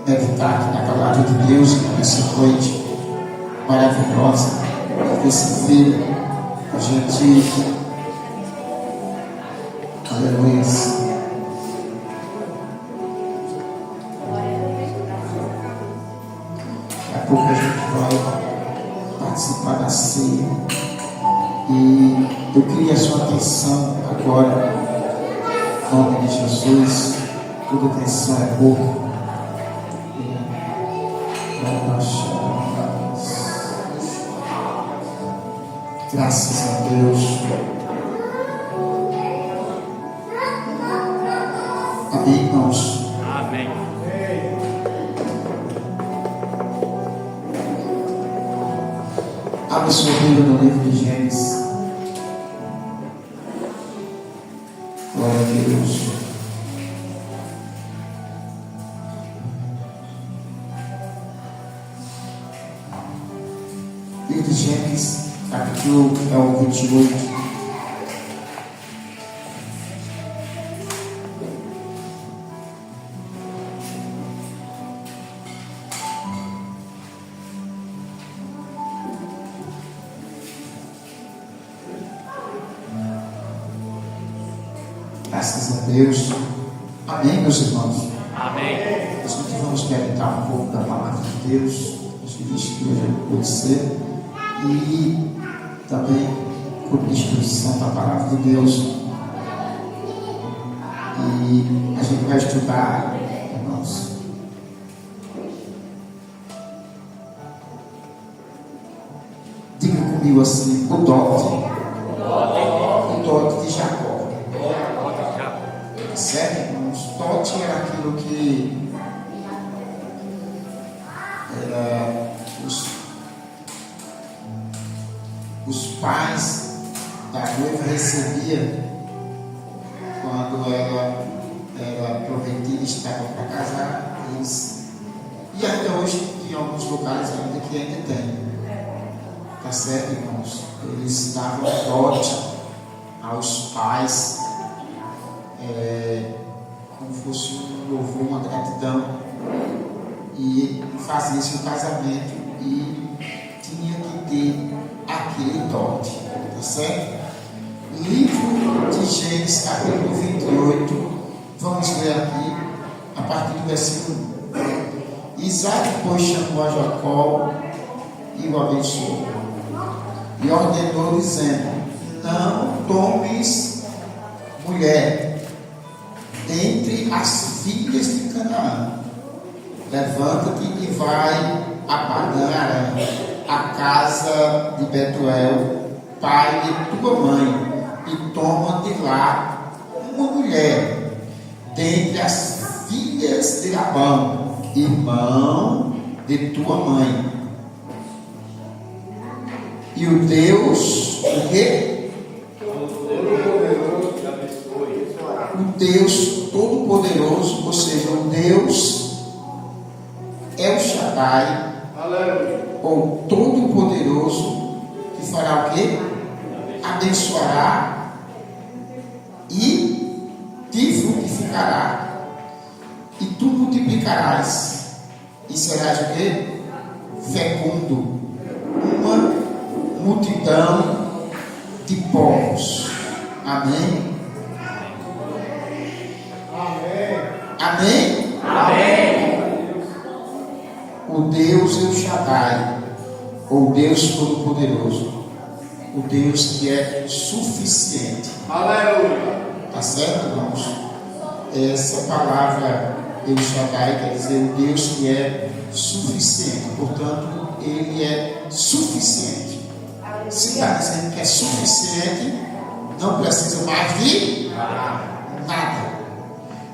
meditar aqui na palavra de Deus nessa noite maravilhosa, terça-feira, a gente, aleluia, daqui a pouco a gente vai participar da ceia e eu queria a sua atenção agora, em nome de Jesus. Toda atenção é boa. Graças a Deus. Amém, irmãos? Amém. Abre sua Bíblia no livro de Gênesis. Glória a Deus. Livro de Gênesis, capítulo 28. Graças a Deus. Amém, meus irmãos? Amém. Nós vamos meditar um pouco da palavra de Deus. Nós vimos que hoje é conhecer e também com a exposição da palavra de Deus. E a gente vai estudar, irmãos, diga comigo assim, o dote de Jacó. Certo, irmãos? Dote era aquilo que era os pais da noiva recebiam quando ela era prometida, estava para casar. E até hoje, em alguns lugares ainda que ainda tem. Tá certo, irmãos? Eles davam dote aos pais, como fosse um louvor, uma gratidão, e fazia-se um casamento e tinha que ter aquele dote, tá certo? Livro de Gênesis, capítulo 28, vamos ler aqui a partir do versículo 1. Isaac, pois, chamou a Jacó e o abençoou e ordenou, dizendo: não tomes mulher dentre as filhas de Canaã. Levanta-te e vai a Padã-Arã, a casa de Betuel, pai de tua mãe, e toma de lá uma mulher dentre as filhas de Labão, irmão de tua mãe. E o Deus, o quê? O Deus Todo-Poderoso, ou seja, o Deus El Shaddai, ou Todo-Poderoso, que fará o quê? Abençoará e te frutificará, e tu multiplicarás, e serás o quê? Fecundo, uma multidão de povos. Amém? Amém? Amém. O Deus El Shaddai, ou Deus Todo-Poderoso, o Deus que é suficiente. Aleluia. Tá certo, irmãos? Essa palavra El Shaddai quer dizer o Deus que é suficiente. Portanto, Ele é suficiente. Se está dizendo que é suficiente, não precisa mais de nada.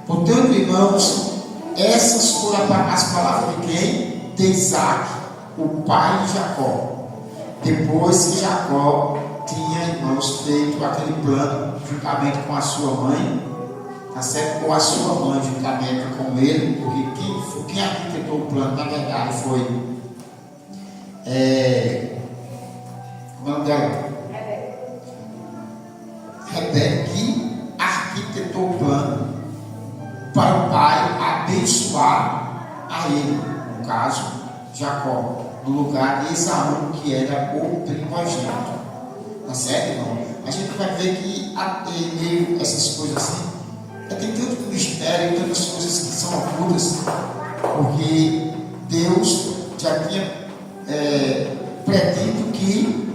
Portanto, irmãos, essas foram as palavras de quem? De Isaac, o pai de Jacó. Depois que Jacó tinha, irmãos, feito aquele plano juntamente com a sua mãe, tá certo? Com a sua mãe juntamente com ele, porque quem arquitetou o plano, na verdade, foi o nome dela? Rebeca, que arquitetou o plano para o pai abençoar a ele, no caso, Jacó, no lugar de Esaú, que era o primogênito. Tá certo, irmão? A gente vai ver que em meio a essas coisas assim, tem tanto mistério, tantas coisas que são ocultas, porque Deus já tinha predito que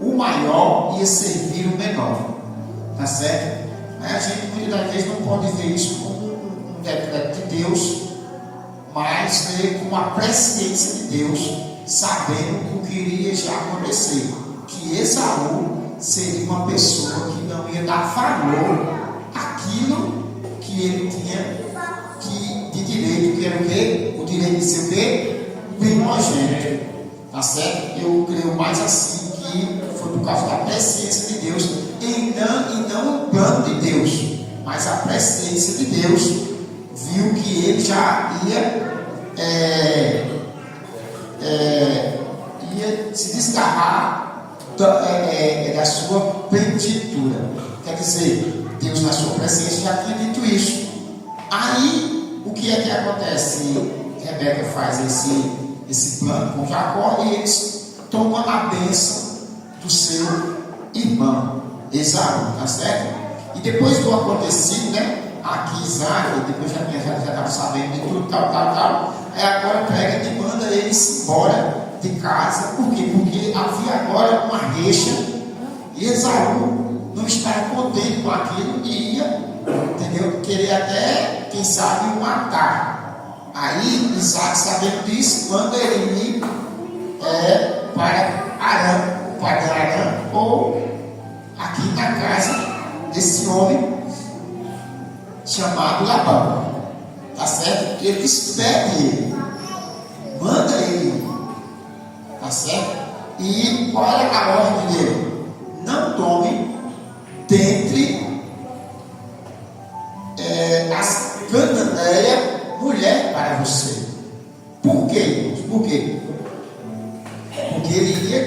o maior ia servir o menor. Tá certo? Mas a gente muitas das vezes não pode ver isso como um decreto de Deus, mas ver como a presciência de Deus, sabendo o que iria já acontecer, que Esaú seria uma pessoa que não ia dar valor àquilo que ele tinha de direito, que era o quê? O direito de ser o quê? Primogênito. Tá certo? Eu creio mais assim que foi por causa da presciência de Deus e não o plano de Deus, mas a presciência de Deus viu que ele já ia se desgarrar da sua plenitude. Quer dizer, Deus na sua presciência já tinha dito isso. Aí, o que é que acontece? Rebeca faz esse plano com Jacó e eles tomam a bênção do seu irmão Esaú, tá certo? E depois do acontecido, né? Aqui Isaac, depois já estava sabendo de tudo, tal. Aí agora pega e manda eles embora de casa. Por quê? Porque havia agora uma rixa e Esaú não estava contente com aquilo e ia, entendeu? Querer até, quem sabe, o matar. Aí Isaac, sabendo disso, manda ele ir para Arã, o pai de Arã, ou aqui na casa desse homem chamado Labão. Tá certo? Ele despede ele, manda ele ir. Tá certo? E qual era a ordem dele? Não tome dentre as cananeias mulher para você. Por quê? Por quê? Porque ele queria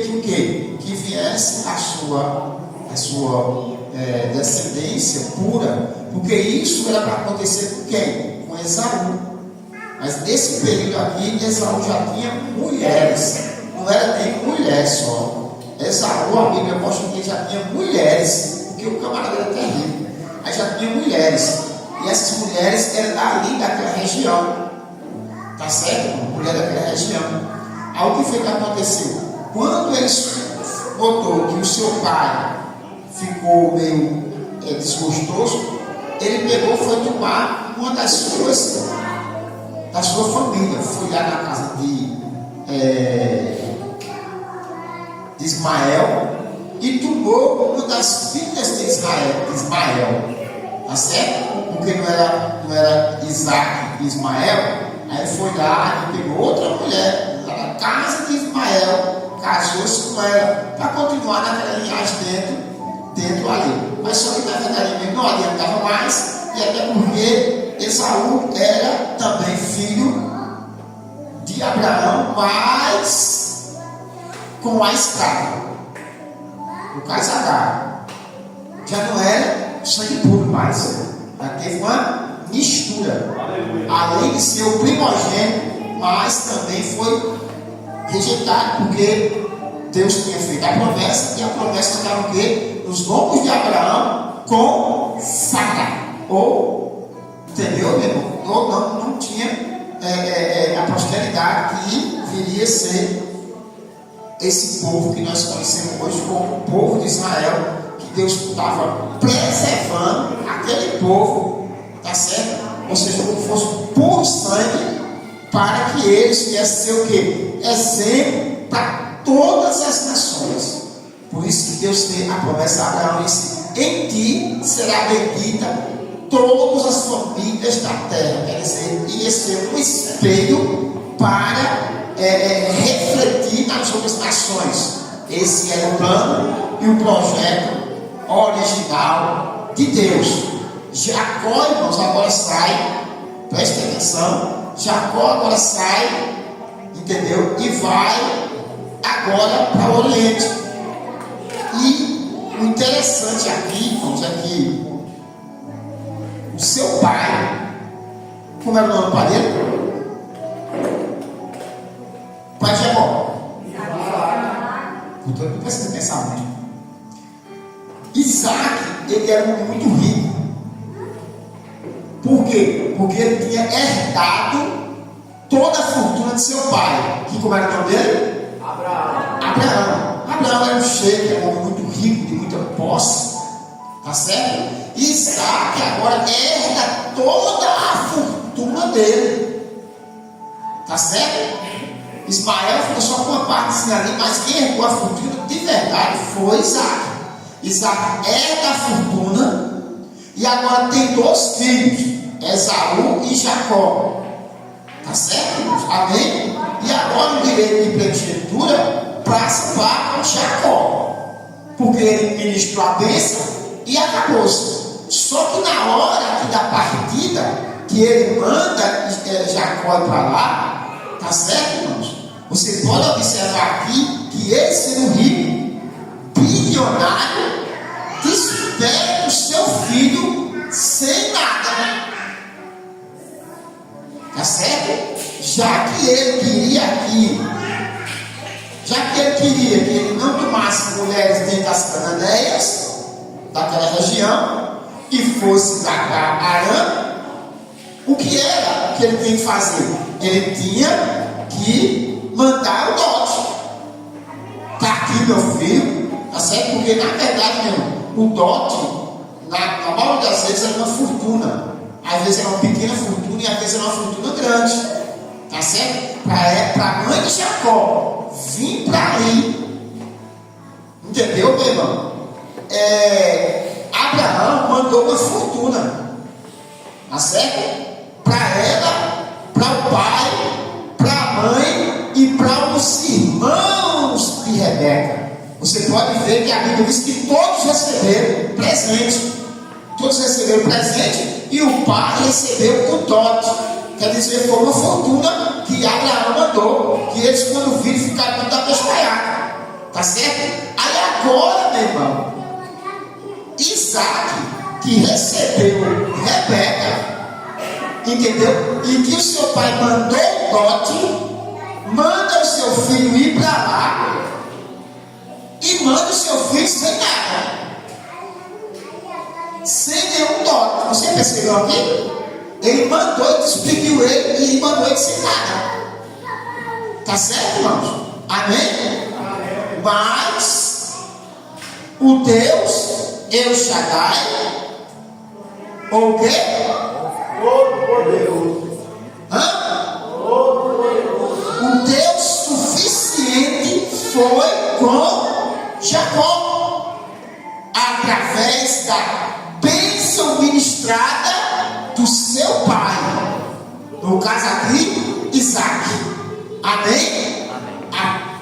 que o quê? Que viesse a sua descendência pura, porque isso era para acontecer com quem? Com Esaú. Mas nesse período aqui, Esaú já tinha mulheres, não era nem mulher só. Esaú, a Bíblia mostra que ele já tinha mulheres, porque o camarada era terrível. Aí já tinha mulheres, e essas mulheres eram dali daquela região, tá certo? Mulher daquela região. Aí o que foi que aconteceu? Quando ele notou que o seu pai ficou meio desgostoso, ele pegou e foi tomar uma da sua família. Foi lá na casa de Ismael e tomou uma das filhas de Ismael, tá certo? Porque não era Isaac e Ismael. Aí foi lá e pegou outra mulher lá na casa de Ismael, casou-se com ela para continuar naquela linhagem dentro ali. Mas só que na vida ali mesmo não adiantava mais, e até porque Esaú era também filho de Abraão, mas com a escrava, no caso Agar. Já não era sangue puro mais, já teve uma mistura. Além de ser o primogênito, mas também foi rejeitado, porque Deus tinha feito a promessa, e a promessa estava o quê? Nos lombos de Abraão com Sara. Ou, entendeu, meu irmão? Ou não tinha a posteridade que viria a ser esse povo que nós conhecemos hoje como o povo de Israel, que Deus estava preservando aquele povo, tá certo? Ou seja, como fosse por sangue, para que eles viessem ser o quê? Exemplo para todas as nações. Por isso que Deus tem a promessa a Abraão, disse: em ti será bendita todas as famílias da terra. Quer dizer, ia ser um espelho para refletir nas outras nações. Esse era o plano e o projeto original de Deus. Jacó, irmãos, agora sai, preste atenção, Jacó agora sai, entendeu? E vai agora para o Oriente. E o interessante aqui, irmãos, é que o seu pai, Como era o nome do pai dele? Pai de Jacó. Então não precisa pensar muito. Isaac, ele era muito rico. Por quê? Porque ele tinha herdado toda a fortuna de seu pai. Que como era o nome dele? Abraão. Abraão era um sheik, era um homem muito rico, de muita posse. Tá certo? Isaac agora herda toda a fortuna dele. Tá certo? Ismael ficou só com uma parte ali, mas quem herdou a fortuna de verdade foi Isaac. Isaac herda a fortuna e agora tem 2 filhos, Esaú e Jacó. Tá certo, irmãos? Amém? E agora o direito de primogenitura passa para Jacó, porque ele ministrou a bênção e acabou-se. Só que na hora aqui da partida, que ele manda Jacó para lá, tá certo, irmãos? Você pode observar aqui que ele, sendo rico, bilionário, desperta o seu filho sem nada. Tá certo? Já que ele queria que ele não tomasse mulheres dentro das cananeias, daquela região, e fosse para Arã, o que era que ele tinha que fazer? Ele tinha que mandar o dote. Está aqui, meu filho, tá certo? Porque na verdade, meu, o dote, na maioria das vezes, é uma fortuna. Às vezes é uma pequena fortuna e às vezes é uma fortuna grande. Tá certo? Para a mãe de Jacó vir para ali. Entendeu, meu irmão? Abraão mandou uma fortuna. Tá certo? Para ela, para o pai, para a mãe e para os irmãos de Rebeca. Você pode ver que a Bíblia diz que todos receberam presente. Todos receberam presente e o pai recebeu o dote. Quer dizer, foi uma fortuna que Abraão mandou, que eles, quando viram, ficaram muito apestalhados. Tá certo? Aí agora, meu irmão, Isaac, que recebeu Rebeca, entendeu? E que o seu pai mandou o dote, manda o seu filho ir para lá e manda o seu filho sem nada. Sem nenhum dote. Você percebeu aqui? Ele mandou, despediu ele e mandou ele sem nada. Tá certo, irmãos? Amém? Mas o Deus El Shaddai, ou o quê? Todo-Poderoso. O Deus suficiente foi com Jacó, através da bênção ministrada do seu pai, no caso aqui, Isaac. Amém?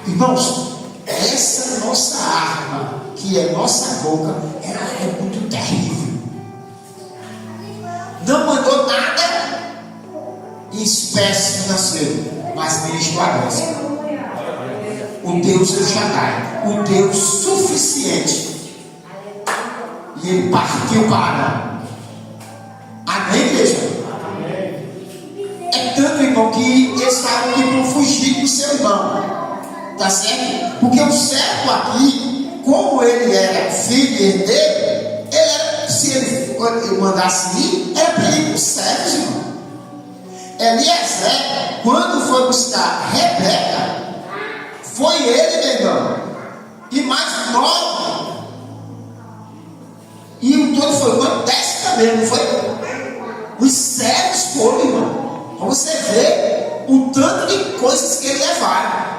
Irmãos, essa nossa arma, que é nossa boca, ela é muito terrível. Não mandou nada em espécie financeira, mas ministrou a bênção. O Deus El Shaddai, o Deus suficiente. E ele partiu para. Amém, igreja? É tanto, irmão, que eles estavam aqui para fugir do seu irmão. Tá certo? Porque o servo aqui, como ele era filho e herdeiro, se ele mandasse ir, era para ele ir para os servos, irmão. Eliezer, quando foi buscar Rebeca, foi ele, meu irmão, e mais 9. E o todo foi uma 10 também, não foi? Os servos foram, irmão. Para você ver o tanto de coisas que ele levaram.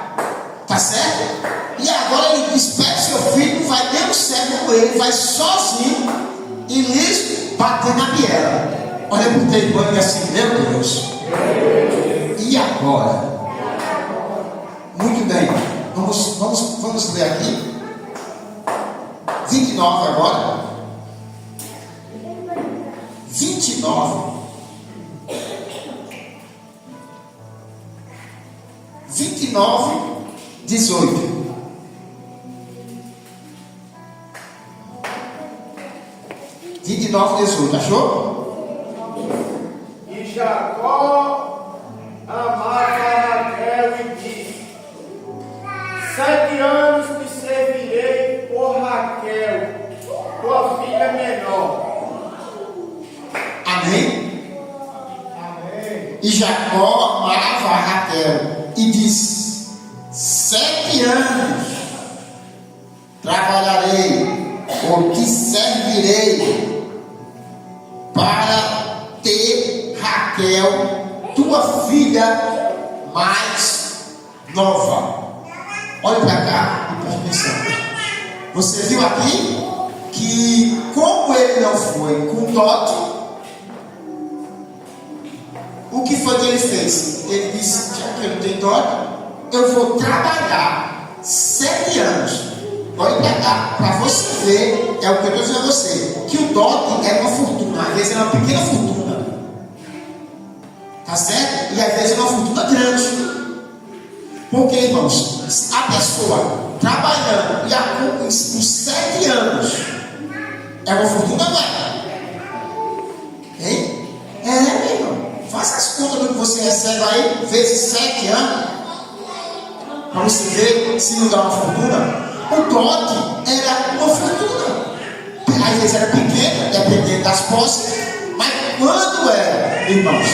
Tá certo? E agora ele espera seu filho, não vai ter um servo com ele, vai sozinho e liso bater na biela. Olha para o teu irmão e assim, meu Deus. E agora? Muito bem. Vamos ler aqui. 29 agora. 29. 29, 18. Achou? E Jacó é menor. Amém? E Jacó amava a Raquel e disse: 7 anos trabalharei ou te servirei para ter Raquel, tua filha mais nova. Olha para cá e presta atenção. Você viu aqui que, como ele não foi com dote, o que foi que ele fez? Ele disse: já que eu não tenho dote, eu vou trabalhar 7 anos. Olha para cá, para você ver, é o que eu estou dizendo a você, que o dote é uma fortuna, às vezes é uma pequena fortuna, tá certo? E às vezes é uma fortuna grande. Porque, irmãos, a pessoa trabalhando e com 7 anos é uma fortuna, não é? Hein? É, meu irmão. Faça as contas do que você recebe aí, vezes 7 anos, para você ver se não dá uma fortuna. O dote era uma fortuna. Às vezes era pequena, dependendo das posses, mas quando era, irmãos,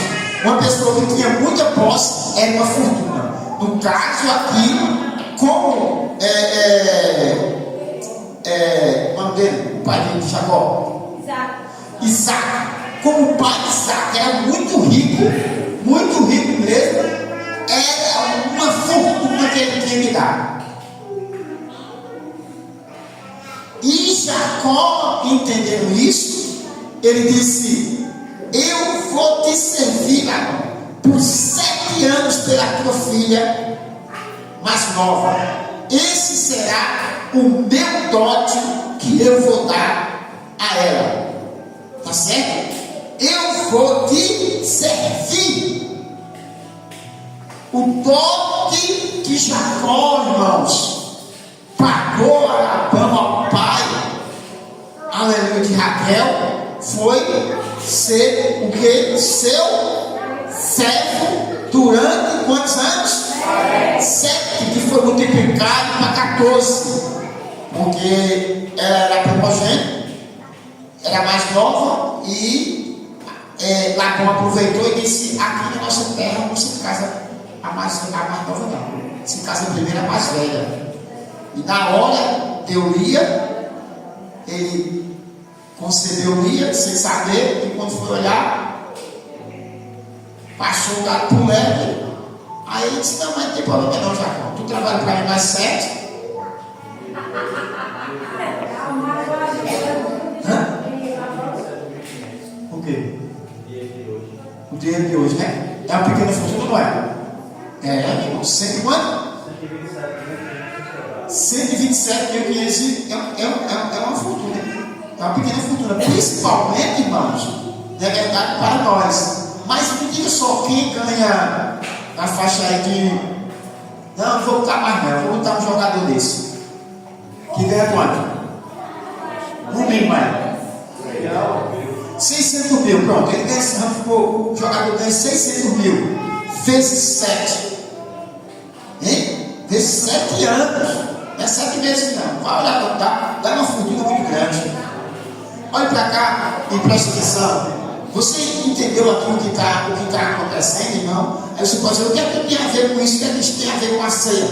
uma pessoa que tinha muita posse, era uma fortuna. No caso aqui, como o nome dele, o pai de Jacó, Isaac, como o pai de Isaac era muito rico mesmo, era uma fortuna que ele tinha que dar. E Jacó, entendendo isso, ele disse: eu vou te servir por 7 anos pela tua filha mais nova. Esse será o meu dote que eu vou dar a ela. Tá certo? Eu vou te servir. O dote que Jacó, irmãos, pagou a Labão, ao pai, aleluia, de Raquel, foi ser o que? Seu servo durante quantos anos? 7, que foi multiplicado para 14, porque ela era primogênita, era mais nova, e Labão aproveitou e disse: aqui na nossa terra não se casa a mais nova, não, se casa primeiro a mais velha. E na hora deu Lia, ele concebeu Lia sem saber, e quando foi olhar, passou o gato por leve. Aí ele disse: não, mas não tem problema não, Jacó, tu trabalha para mim mais 7. Hã? O quê? O dinheiro de hoje, né? É uma pequena fortuna, não é? É, irmão, 100 e quanto? 127.500 é uma fortuna, é uma pequena fortuna, principalmente, irmãos, é verdade para nós. Mas me diga só, quem ganha a faixa aí de... Não vou botar mais não, vou botar um jogador desse, que ganha quanto? No mínimo, 600 mil, pronto, ele ganha, o jogador ganha 600 mil, vezes 7, hein? Vezes 7 anos. Não é 7 meses não. Vai olhar, dá uma fortuna muito grande. Olha para cá e presta atenção. Você entendeu aqui o que está acontecendo, irmão? Aí você pode dizer: o que é que tem a ver com isso? O que é que isso tem a ver com a ceia?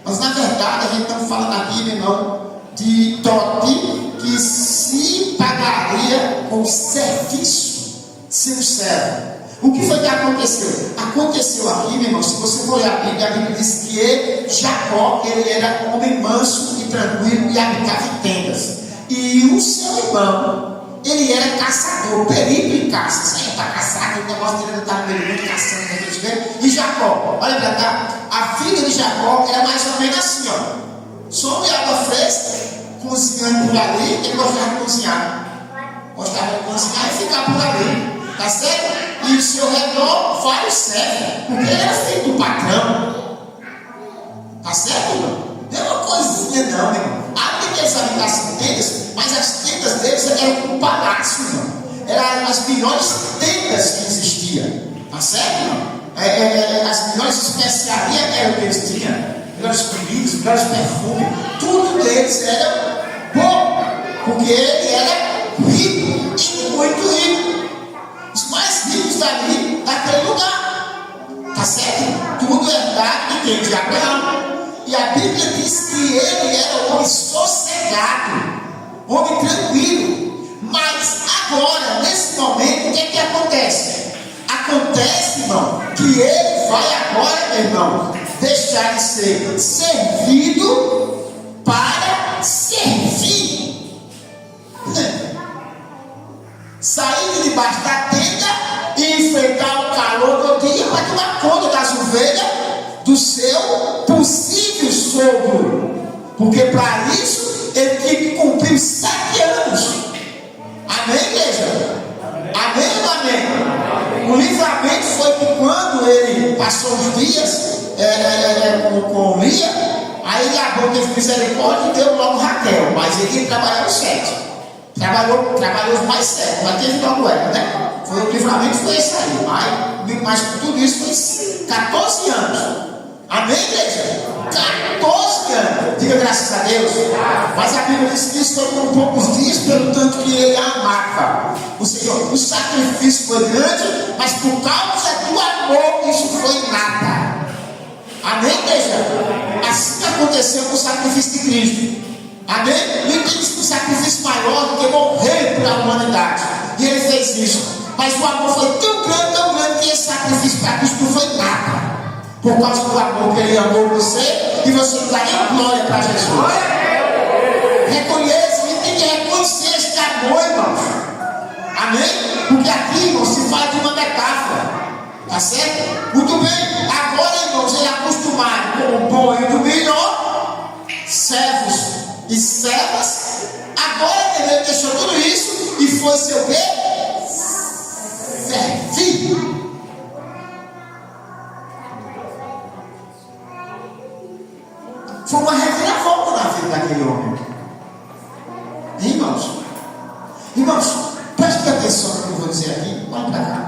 Mas na verdade a gente não fala na Bíblia, irmão, de dote que se pagaria com serviço, sem servo. O que foi que aconteceu? Aconteceu aqui, meu irmão, se você for olhar a Bíblia diz que Jacó, ele era homem manso e tranquilo e habitava em tendas. E o seu irmão, ele era caçador, perito em caça. Saia para caçar, o negócio dele está no meio do mundo caçando, né, gente vê? E Jacó, olha para cá, a filha de Jacó era mais ou menos assim, ó. Só de água fresca, cozinhando por ali, ele gostava de cozinhar. Gostava de cozinhar e ficar por ali. Tá certo? E o seu redor vários servos, porque ele era filho do patrão. Tá certo, irmão? Não é uma coisinha não, meu irmão. Ainda que eles habitassem em tendas, mas as tendas deles eram um palácio, irmão. Eram as melhores tendas que existiam. Tá certo, irmão? As melhores especiarias eram que eles tinham. Melhores comidas, melhores perfumes. Tudo deles era bom, porque ele era sacrifício dali, daquele lugar. Tá certo? Tudo é dado de quem? De Abraão. E a Bíblia diz que ele era um homem sossegado, homem tranquilo. Mas agora, nesse momento, o que é que acontece? Acontece, irmão, que ele vai agora, meu irmão, deixar de ser servido para servir. Sair de debaixo da tenda e enfrentar o calor do dia para tomar conta das ovelhas do seu possível sogro. Porque para isso ele tinha que cumprir 7 anos. Amém, igreja? Amém ou amém? O livramento foi que quando ele passou os dias com Lia, aí Labão teve misericórdia e deu logo Raquel, mas ele trabalhou os 7. Trabalhou os mais 7, mas teve logo ela, né? O livramento foi esse aí, mas tudo isso foi 14 anos. Amém, igreja? 14 anos. Diga graças a Deus. Mas a Bíblia diz que isso foi por poucos dias, pelo tanto que ele amava. Ou seja, o sacrifício foi grande, mas por causa do amor, isso foi nada. Amém, igreja? Assim que aconteceu com o sacrifício de Cristo. Amém? Não existe um sacrifício maior do que morrer pela humanidade. E ele fez isso. Mas o amor foi tão grande, que esse sacrifício para Cristo não foi nada. Por causa do amor que ele amou você, e você não dá nem glória para Jesus. Reconheça, e tem que reconhecer este amor, irmãos. Amém? Porque aqui, irmãos, se fala de uma metáfora. Tá certo? Muito bem. Agora, irmãos, ele é acostumado com o bom e do melhor, servos e servas. Agora ele deixou tudo isso e foi seu quê? Servir. Foi uma reviravolta na vida daquele homem. Irmãos, prestem atenção no que eu vou dizer aqui. Vamos para cá,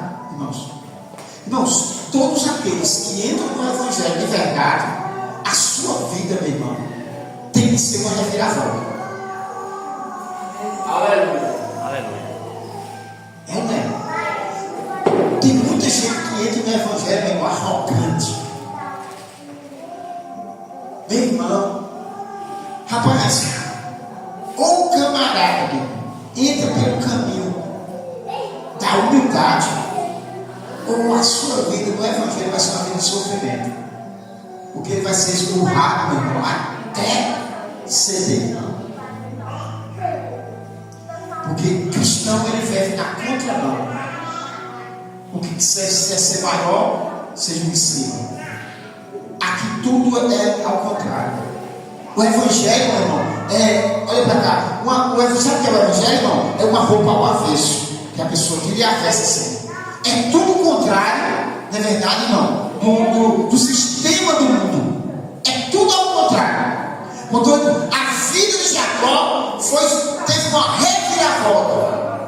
irmãos, todos aqueles que entram no Evangelho de verdade, a sua vida, meu irmão, tem que ser uma reviravolta. Aleluia. É, né? Tem muita gente que entra no Evangelho, meu irmão, arrogante. Meu irmão, rapaz, ou o camarada entra pelo caminho da humildade, ou a sua vida no Evangelho vai ser uma vida de sofrimento, porque ele vai ser esmurrado, meu irmão, até ceder. Porque cristão ele vive na contramão. O que quiser ser maior, seja um discípulo. Aqui tudo é ao contrário. O Evangelho, meu irmão, olha para cá. Sabe o que é o Evangelho, irmão? É uma roupa ao avesso, que a pessoa tira e avessa assim. É tudo o contrário, não é verdade, irmão? Do sistema do mundo. É tudo ao contrário. Portanto, a vida de Jacó teve uma reviravolta.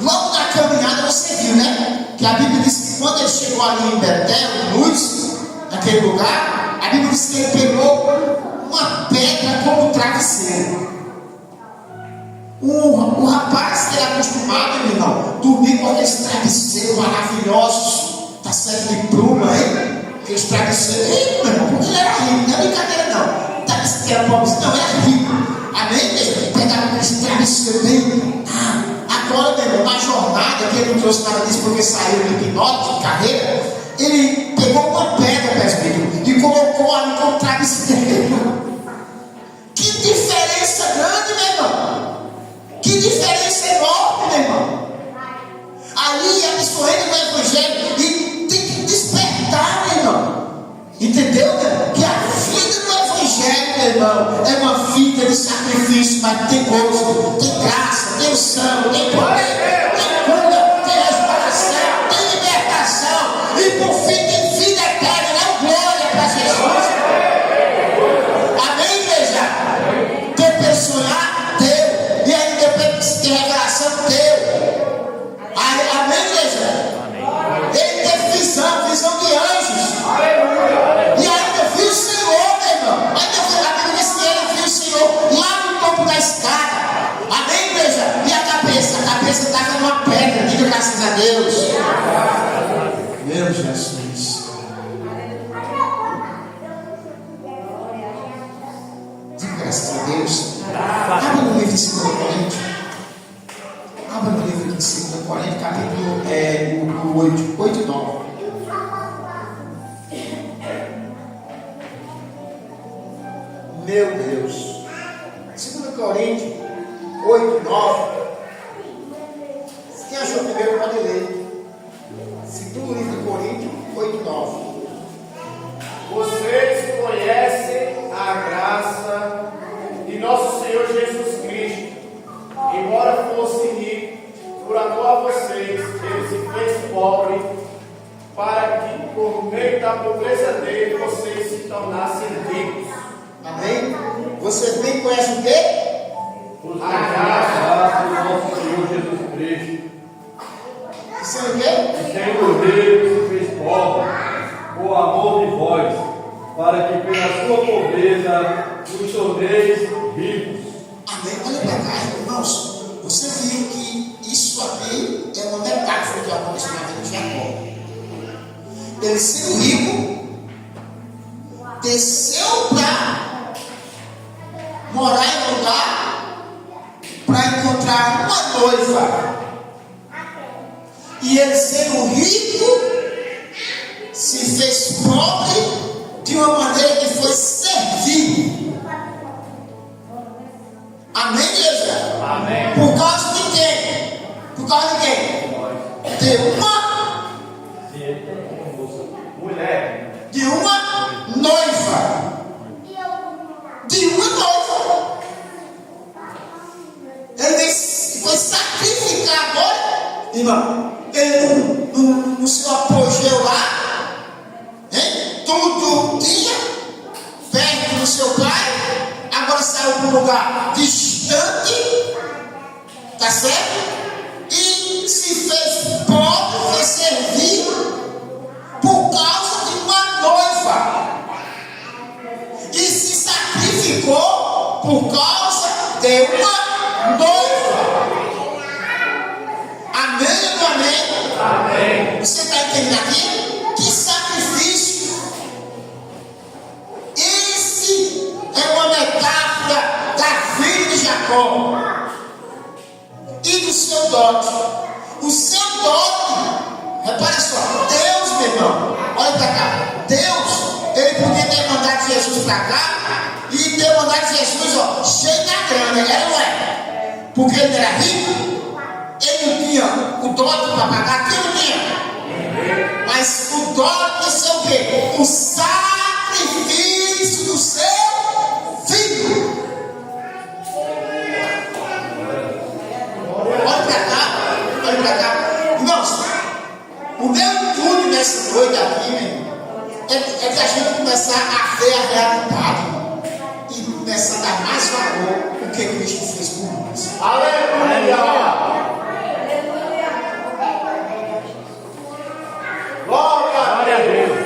Logo na caminhada você viu, né? Que a Bíblia diz que quando ele chegou ali em Betel, em Luz, naquele lugar, a Bíblia diz que ele pegou uma pedra como travesseiro. O rapaz que era acostumado, meu irmão, dormir com aqueles travesseiros maravilhosos, tá certo, de pluma, hein? Aqueles travesseiros, meu irmão, porque ele era rico, não é brincadeira não. Travesseiro que era pobre, não, era rico. Amém? Pegava aqueles travesseiros bem. Agora, meu irmão, na jornada, que ele não trouxe nada disso porque saiu do hipnótico de carreira, ele pegou uma pedra, presbítero, e colocou ali como travesseiro. Que diferença grande, meu irmão! Que diferença enorme, meu irmão! Ali a pessoa entra no Evangelho e tem que despertar, meu irmão. Entendeu, meu? Que a vida do Evangelho, meu irmão, é uma vida de sacrifício, mas tem gozo, tem graça, tem unção, tem poder, tem cura, tem restauração, tem libertação, e por fim tem vida eterna, não glória para Jesus. Amém, igreja? Tem personagem? Deu. E aí depois tem revelação? Deu. Amém, igreja? Ele teve visão de anjos. E ainda viu o Senhor, meu irmão. Ainda a Bíblia diz que ele viu o Senhor lá no topo da escada. Amém, igreja? E a cabeça estava numa pedra. Diga graças a Deus. Coríntios, capítulo 8 e 9. Meu Deus. 2 Coríntios 8 e 9. Quem achou primeiro pode ler. 2 Coríntios 8 e 9. Vocês conhecem a graça de nosso Senhor Jesus Cristo. Embora fosse rico, por amor a vocês, ele se fez pobre, para que, por meio da pobreza dele, vocês se tornassem ricos. Amém? Vocês bem conhecem o quê? A graça do nosso Senhor Jesus Cristo. Isso é o quê? E sendo rico, se fez pobre, por amor de vós, para que pela sua pobreza os torneis ricos. Amém? Olha para cá, irmãos. Você viu que isso aqui é uma metáfora que aconteceu na vida de Jacó. Ele sendo rico, desceu para morar em um lugar para encontrar uma noiva. E ele sendo rico, se fez pobre de uma maneira que foi servir. Amém, igreja? Amém. Por causa de quem? Por causa de quem? De uma Mulher. De uma noiva. De uma noiva. Ele foi sacrificar agora, irmão. Ele no seu apogeu lá, hein? Todo dia, perto do seu pai. Agora saiu para um lugar distante, tá certo? E se fez pobre, foi servir por causa de uma noiva. E se sacrificou por causa de uma noiva. Amém ou não amém? Amém. Você está entendendo aqui? Que sacrifício. Esse é uma metáfora da vida de Jacó e do seu dote. O seu dote, repare só, Deus, meu irmão, olha para cá. Deus, ele podia ter mandado Jesus para cá e ter mandado Jesus, ó, cheio da grana, era não é? Porque ele era rico, ele não tinha o dote para pagar, quem não tinha? Mas o dote é o quê? O sacrifício do seu filho. Olha para cá, olha para cá. Irmãos, o meu intuito nessa noite aqui, meu irmão, é que a gente começar a ver a realidade e começar a dar mais valor do que Cristo fez por nós. Aleluia. Glória a Deus.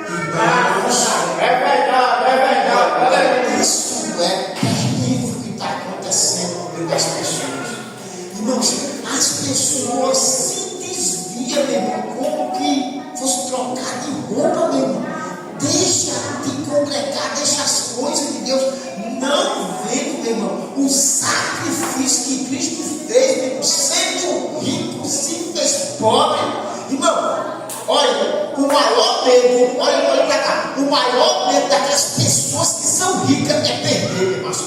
Irmãos, É verdade, é verdade. Aleluia. isso é terrível que está acontecendo no meio das pessoas. Irmãos, as pessoas se desviam, meu irmão, como que fosse trocar de roupa, meu irmão. Deixa de congregar, deixa as coisas de Deus. Não vendo, meu irmão, o sacrifício que Cristo fez, meu irmão, sendo rico, se fez pobre. Irmão, olha, o maior medo, olha para cá, o maior medo daquelas pessoas que são ricas é perder, irmãos.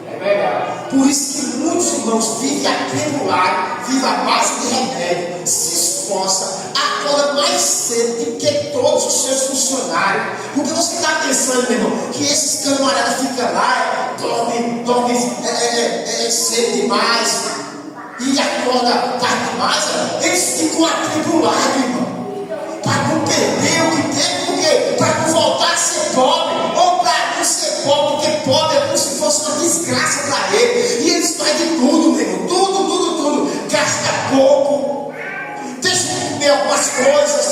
É verdade. Por isso que muitos irmãos vivem atribulados, vivem à base de remédio, se esforçam, acorda mais cedo do que todos os seus funcionários. Porque você está pensando, meu irmão, que esses camaradas ficam lá, dormem cedo demais e acorda tarde demais, eles ficam atribulados, irmão. Para não perder o que tem, por quê? Para não voltar a ser pobre, ou para não ser pobre, porque pobre é como se fosse uma desgraça para ele. E eles fazem de tudo, meu irmão, tudo. Gasta pouco, deixa de comer algumas coisas.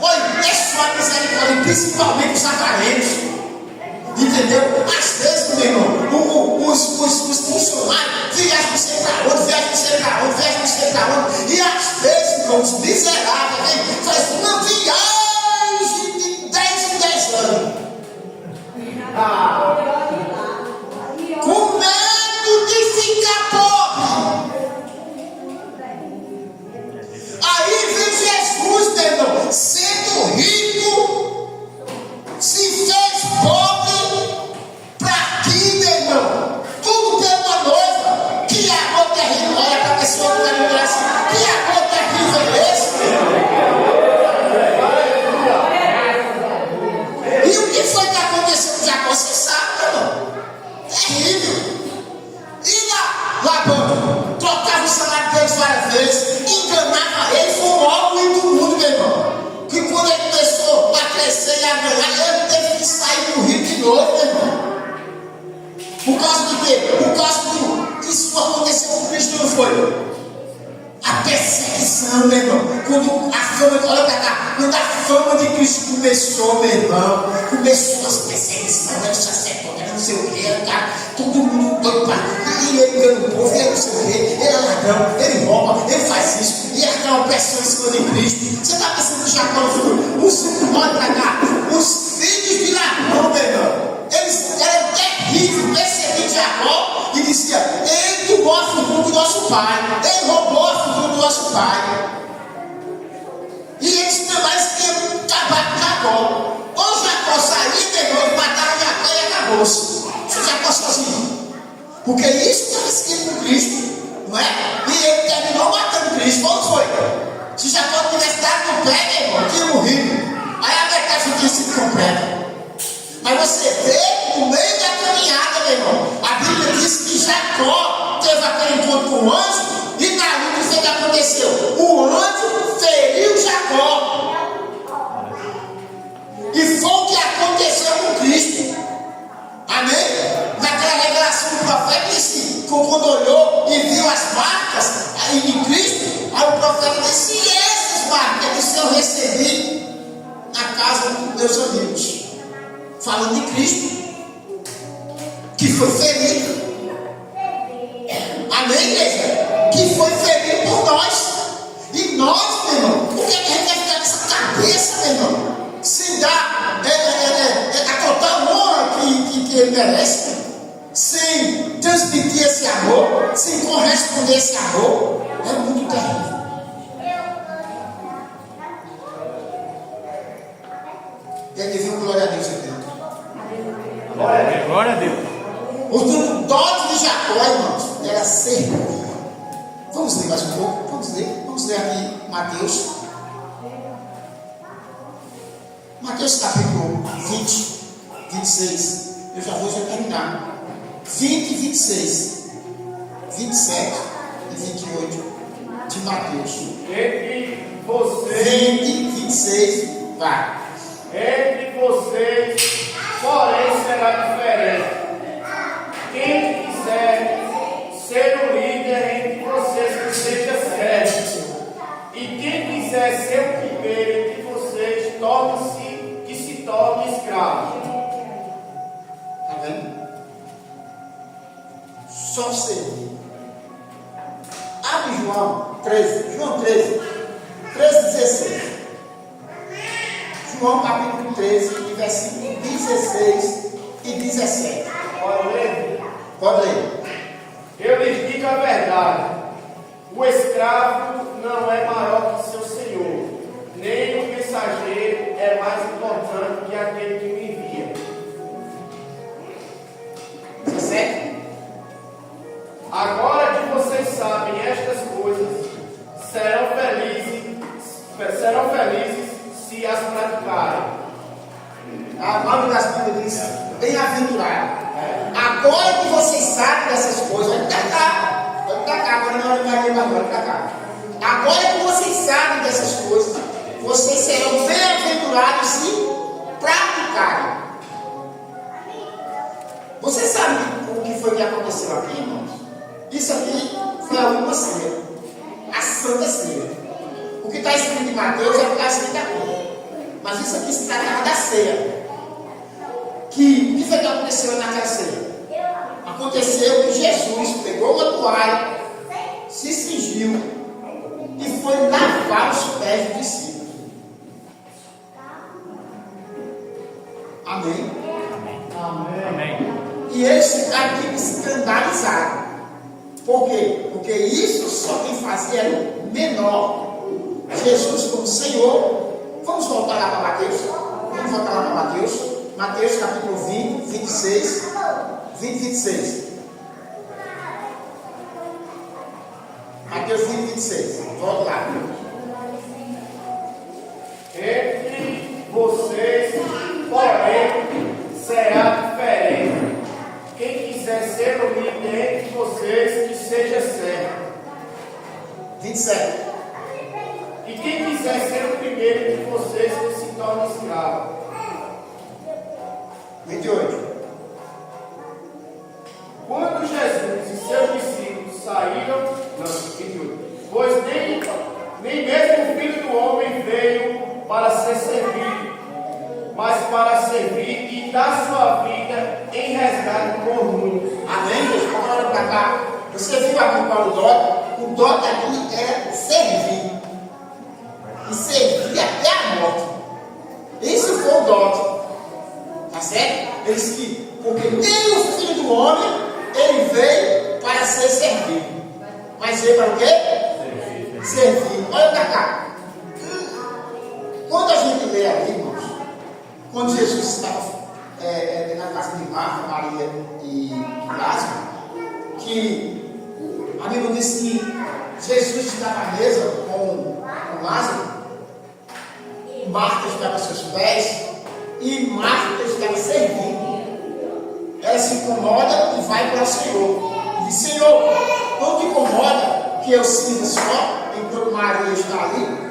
Olha, é só a misericórdia, principalmente os avarentos. Entendeu? Às vezes, meu irmão, os funcionários viajam não sei para onde, viajam não sei para onde. E às vezes, irmão, os miseráveis faz uma viagem de 10 em 10 anos. Com medo de ficar pobre. vezes enganava ele, foi o maior ruim do mundo, meu irmão. Que quando ele começou a crescer e a ganhar, ele teve que sair do rio de novo, meu irmão. Por causa do quê? Por causa do isso aconteceu com Cristo, não foi? A perseguição, meu irmão. Quando a fama, olha pra cá, quando a fama de Cristo começou, meu irmão, começou as perseguições, era sacerdote, era não sei o que, era todo mundo doido para. E ele engana o povo, ele não sei o que, ele é ladrão, ele rouba, ele faz isso, e aquela opressão em cima de Cristo. Você está pensando que Jacó olha pra cá, os filhos de Labão, meu irmão, eles eram terríveis, perseguindo Jacó e dizia: ele tomou a fortuna do nosso pai, ele roubou a fortuna do nosso pai. E eles também queriam acabar com Jacó. Ou Jacó saía, pegou, mataram Jacó e acabou-se. Se Jacó sozinho. Porque isso estava escrito com Cristo, não é? E ele terminou matando Cristo. Qual foi? Se Jacó tivesse dado no pé, meu irmão, tinha morrido. Aí a verdade tinha sido completa. Mas você vê que no meio da caminhada, meu irmão, a Bíblia diz que Jacó teve aquele encontro com o anjo, e na luta o que aconteceu? O anjo feriu Jacó. E foi o que aconteceu com Cristo. Amém? Naquela revelação do profeta, disse, quando olhou e viu as marcas em Cristo, aí o profeta disse: e essas marcas que eu recebi na casa dos meus amigos. Falando de Cristo, que foi ferido. Amém, igreja? Que foi ferido por nós. E nós, meu irmão, o que é que a gente vai ficar nessa cabeça, meu irmão? Sem dar a total honra que ele merece, sem transmitir esse amor, sem corresponder esse amor, é muito terrível. E aí, viu, glória a Deus aqui. Glória a Deus. O dote de Jacó, irmãos, era ser. Vamos ler mais um pouco? Vamos ler aqui Mateus. Mateus capítulo 20, 26. Eu já vou terminar. 20, 26, 27 e 28 de Mateus. Entre vocês. 20, 26, vai. Entre vocês, porém, será diferente. Quem quiser ser o líder entre vocês, que seja servo. E quem quiser ser o primeiro entre vocês, que se torne escravo. Está vendo? Só servir. Abre João 13, 16. João capítulo 13, versículo 16 e 17. Pode ler? Pode ler. Eu lhes digo a verdade: o escravo não é maior que seu senhor, nem o mensageiro é mais importante que aquele que me envia. 17. Agora que vocês sabem estas coisas, serão felizes se as praticarem. A palavra das Bíblias diz: bem-aventurado. Agora que vocês sabem dessas coisas, olha pra cá, agora não é mais agora, pra cá. Agora que vocês sabem dessas coisas, vocês serão bem-aventurados se praticarem. Você sabe o que foi que aconteceu aqui, irmãos? Isso aqui foi a última ceia, a Santa Ceia. O que está escrito em Mateus é o que está escrito aqui. Mas isso aqui se tratava da ceia. O que foi que aconteceu naquela ceia? Aconteceu que Jesus pegou uma toalha, se cingiu e foi lavar os pés dos discípulos. Amém? Amém. E eles ficaram tipo escandalizados. Por quê? Porque isso só quem fazia era o menor. Jesus como Senhor. Vamos voltar lá para Mateus. Vamos voltar lá para Mateus. Mateus capítulo 20, 26. 20, 26. Mateus 20, 26. Volta lá. Entre vocês, porém, será diferente. Quem quiser ser o líder entre vocês, que seja servo. 27. E quem quiser ser o primeiro de vocês que se torne escravo. 28. Quando Jesus e seus discípulos saíram, não, 28. Pois nem mesmo o Filho do Homem veio para ser servido, mas para servir e dar sua vida em resgate por muitos. Amém, Deus? Vamos olhar para cá. Você viu aqui para o dote? O dote aqui é servir. E servir até a morte. Isso foi o dote. Tá certo? Ele disse que, porque nem o Filho do Homem, ele veio para ser servido. Mas veio para o quê? Servir. Olha para cá. Quando a gente lê ali, irmãos, quando Jesus estava na casa de Marta, Maria e Lázaro, que a Bíblia diz que Jesus estava à mesa com Lázaro, Marta estava aos seus pés e Marta estava servindo. Ela se incomoda e vai para o Senhor e diz: Senhor, não te incomoda que eu sirva só enquanto Maria está ali?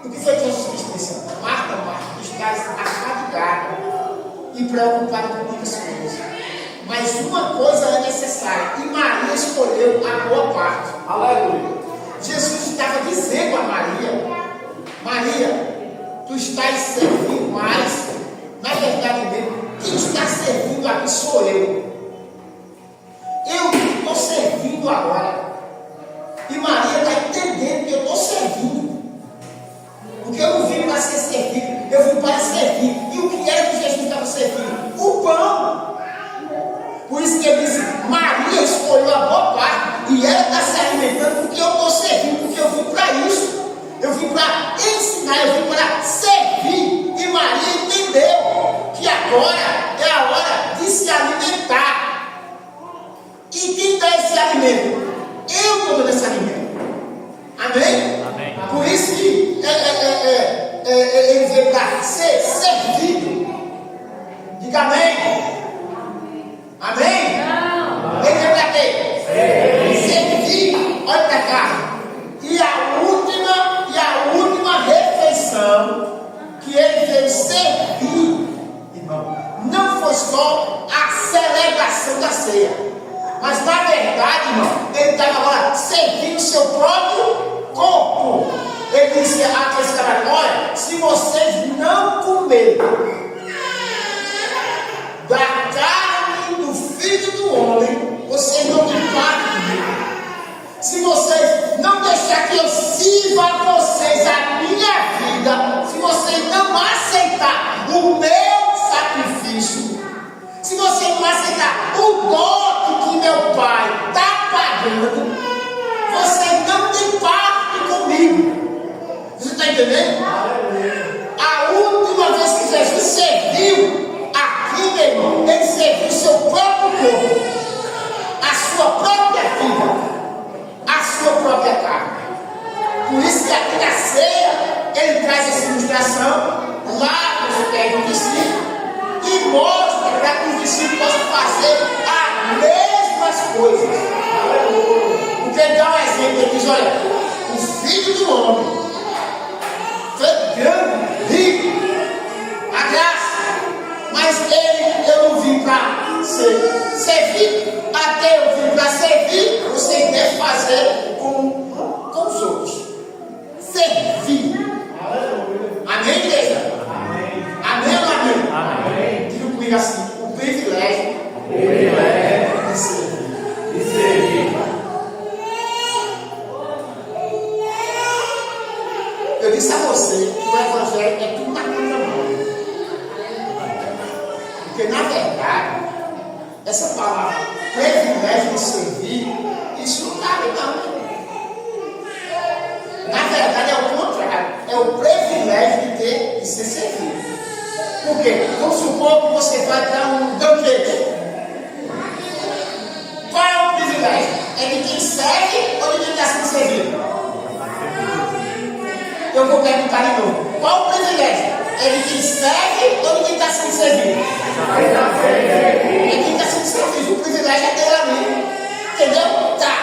O que foi que Jesus disse? Marta, Marta, tu estás afadigada e preocupada com muitas coisas, mas uma coisa é necessária, e Maria escolheu a boa parte. Aleluia. Jesus estava dizendo a Maria: Maria, tu estás servindo mais. Na verdade mesmo, quem está servindo aqui sou eu. Eu estou servindo agora. E Maria está entendendo que eu estou servindo. Porque eu não vim para ser servido, eu vim para servir. E o que era que Jesus estava servindo? O pão. Por isso que ele disse: Maria escolheu a boa parte. E ela está se alimentando porque eu estou servindo, porque eu vim para isso. Eu vim para ensinar, eu vim para servir. E Maria entendeu que agora é a hora de se alimentar. E quem dá esse alimento? Eu estou dando esse alimento. Amém? Amém. Por isso que ele veio para ser servido. Diga amém. Amém? Não. Ele veio para quê? Servir. Olha para cá. E a última refeição que ele veio servir, irmão, não foi só a celebração da ceia, mas na verdade, irmão, ele estava agora servindo o seu próprio corpo. Ele disse àqueles caras: olha, se vocês não comerem da carne do Filho do Homem, vocês não têm parte comigo. Se vocês não deixar que eu sirva a vocês a minha vida, se vocês não aceitar o meu sacrifício, se vocês não aceitar o dote que meu pai está pagando, vocês não têm parte comigo. Você está entendendo? A última vez que Jesus serviu aqui, meu irmão, ele serviu o seu próprio corpo, a sua própria vida, a sua própria carne. Por isso que aqui na ceia ele traz essa ilustração lá nos pés do discípulo e mostra para que os discípulos possam fazer as mesmas coisas. Porque ele dá um exemplo, ele diz: olha, o Filho do Homem foi grande, rico, a graça, mas eu não vim para servir, até eu vim para servir, vocês devem fazer com os outros. Servir. Amém, igreja? Amém ou não amém? Amém. Diga comigo assim: o privilégio de servir. Eu disse a você que o Evangelho é tudo na contramão. Porque na verdade, essa palavra privilégio de servir, isso não cabe não. Na verdade é o contrário, é o privilégio de ser servido. Por quê? Vamos supor que você vai para um banquete. Qual é o privilégio? É de quem serve ou de quem está sendo servido? Eu vou perguntar de novo: qual o privilégio? É de quem serve ou de quem está sendo servido? É quem está sendo servido. O privilégio é dele ali. Entendeu? Tá.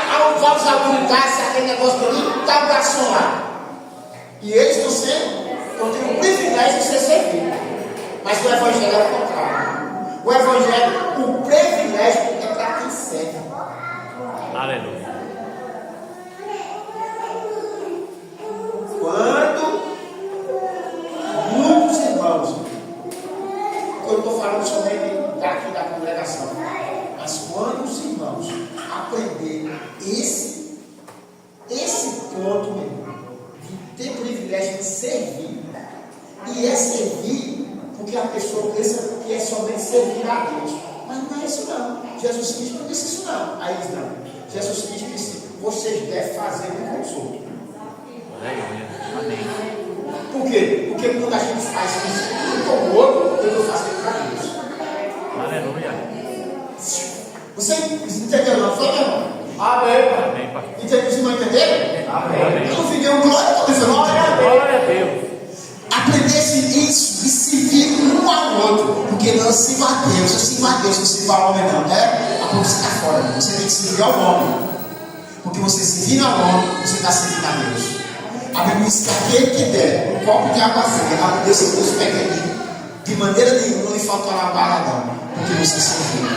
vamos autoritar se aquele negócio ali, está o garçom lá. E eles estão sendo, eu tenho o privilégio de ser servido. Mas o Evangelho é o contrário. O Evangelho, o privilégio é para quem serve. Aleluia. Quando muitos irmãos, eu estou falando somente daqui da congregação, mas quando os irmãos aprenderem esse ponto, meu irmão, de ter privilégio de servir, e é servir porque a pessoa pensa que é somente servir a Deus, mas não é isso não. Jesus Cristo não disse isso não. Aí diz não. Jesus Cristo disse: vocês devem fazer um com os outros. Aleluia. Amém. Por quê? Porque quando a gente faz isso um com o outro, eu vou fazer para Deus. Aleluia. Você entendeu não? Foi, meu irmão? Amém, Pai. Amém, Pai. Entendeu? Os irmãos entenderam? Amém. Eu não vi nenhum glória quando eu falei. Glória a Deus. Aprendesse isso e servir um ao outro. Porque não sirva a Deus, eu sirvo a Deus, não sirvo ao homem não, né? A pouco você está fora, né? Você tem que servir ao homem. Porque você servindo ao homem, você está servindo a Deus. A Bíblia diz que aquele que der um copo de água fria na cabeça dos pequeninos, de maneira nenhuma lhe faltará baladão, porque você serviu.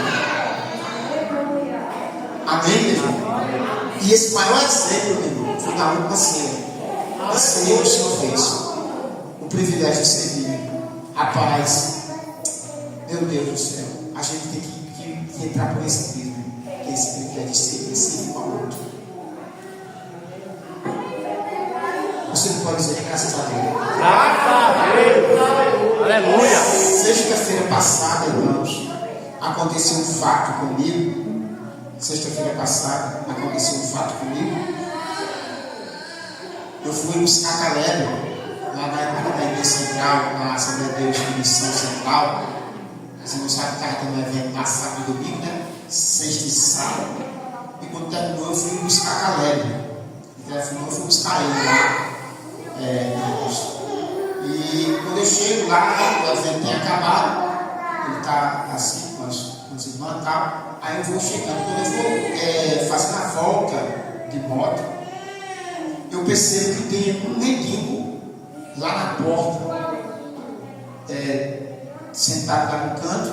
Amém, meu irmão? E esse maior exemplo, meu irmão, foi na última ceia. A ceia que o Senhor fez. O privilégio de servir. Rapaz, meu Deus do céu, a gente tem que entrar por esse prisma, que esse privilégio de servir para o outro. Você não pode dizer graças a Deus. Graças a Deus. Aleluia. Sexta-feira passada, irmãos, aconteceu um fato comigo. Sexta-feira passada aconteceu um fato comigo. Eu fui buscar Caleb lá na Igreja Central, na Assembleia de Deus de Missão Central. Você não sabe que estava tendo um evento na sábado e domingo, né? Sexta e sábado. E quando terminou, eu fui buscar Caleb. Eu fui buscar ele lá. E quando eu chego lá, o evento tem acabado. Ele está assim com os irmãos e tal. Aí eu vou chegando. Quando eu vou fazendo a volta de moto, eu percebo que tem um mendigo lá na porta, sentado lá no canto.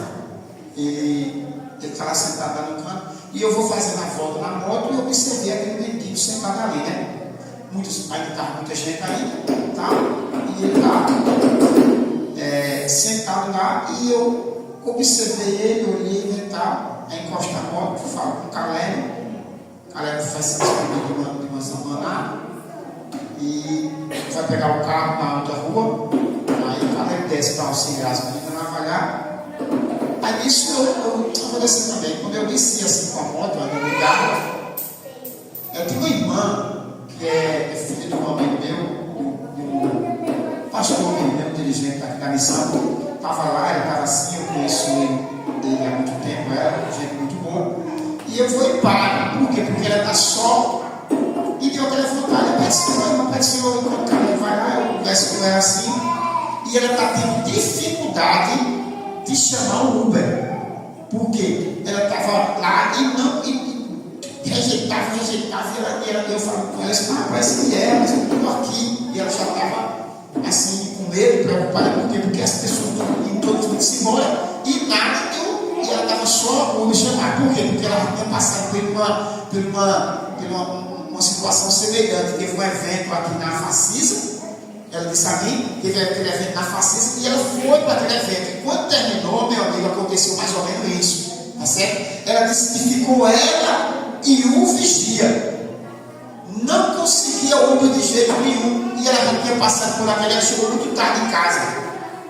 Ele está lá sentado lá no canto. E eu vou fazendo a volta na moto e eu observei aquele mendigo sentado ali, né? Ainda estava muita gente ali, tá? E ele está sentado lá e eu observei ele, olhei, né, tal. Aí encosto a moto, falo com o Caleb. Caleb faz se despedir de uma zamana e vai pegar o carro na outra rua. Aí o Caleb desce para auxiliar as meninas a trabalhar. Aí nisso eu vou descer também. Quando eu desci assim com a moto, no lugar, eu tinha uma irmã que é filha de um amigo meu, de um pastor meu, dirigente aqui da missão. Estava lá, ele estava assim, eu conheço ele há muito tempo, era gente muito boa. E eu vou e paro. Por quê? Porque ela está só. E deu aquela vontade, eu peço Senhor, quando o cara vai lá, eu converso com ela assim. E ela está tendo dificuldade de chamar o Uber. Por quê? Ela estava lá e rejeitava, e eu falava com ela assim, parece que é, mas eu estou aqui. E ela já estava assim, com medo, preocupada, porque as pessoas em todo mundo se embora. E nada, e ela estava só me chamar. Por quê? Porque ela tinha passado por uma situação semelhante. Teve um evento aqui na Facisa. Ela disse a mim, teve aquele evento na Facisa, e ela foi para aquele evento. E quando terminou, meu amigo, aconteceu mais ou menos isso. Tá certo? Ela disse que ficou ela e um vigia. Não conseguia Uber de jeito nenhum. E ela não tinha passado por aquele, ela chegou muito tarde em casa.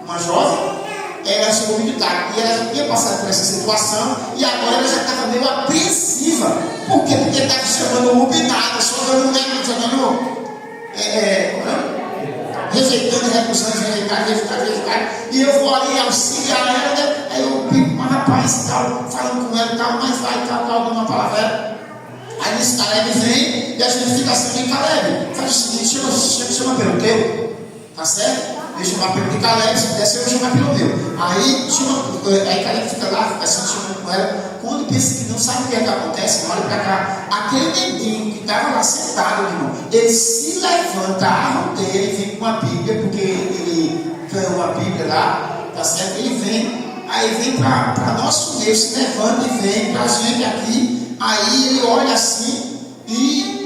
Uma jovem, ela chegou muito tarde. E ela já tinha passado por essa situação. E agora ela já estava meio apreensiva. Por quê? Porque estava chamando o Uber nada, só dando rejeitando, recusando, rejeitando. E eu vou ali auxiliar ela, né? Aí eu pico uma rapaz e tal, falando com ela e tal, mas vai e tal, dando uma palavra. Aí nesse Caleb vem e a gente fica assim, Caleb, faz o seguinte, chama pelo teu, tá certo? Eu chamar pelo de Caleb, se pudesse eu vou chamar pelo meu. Aí Caleb fica lá, assim, chamando com ela. Quando pensa que não sabe o que é que acontece, olha para cá. Aquele menino que estava lá sentado, irmão, ele se levanta, arma dele, vem com uma Bíblia, porque ele ganhou uma Bíblia lá, tá certo? Ele vem, aí vem para nosso meio, se levanta e vem para a gente aqui. Aí ele olha assim e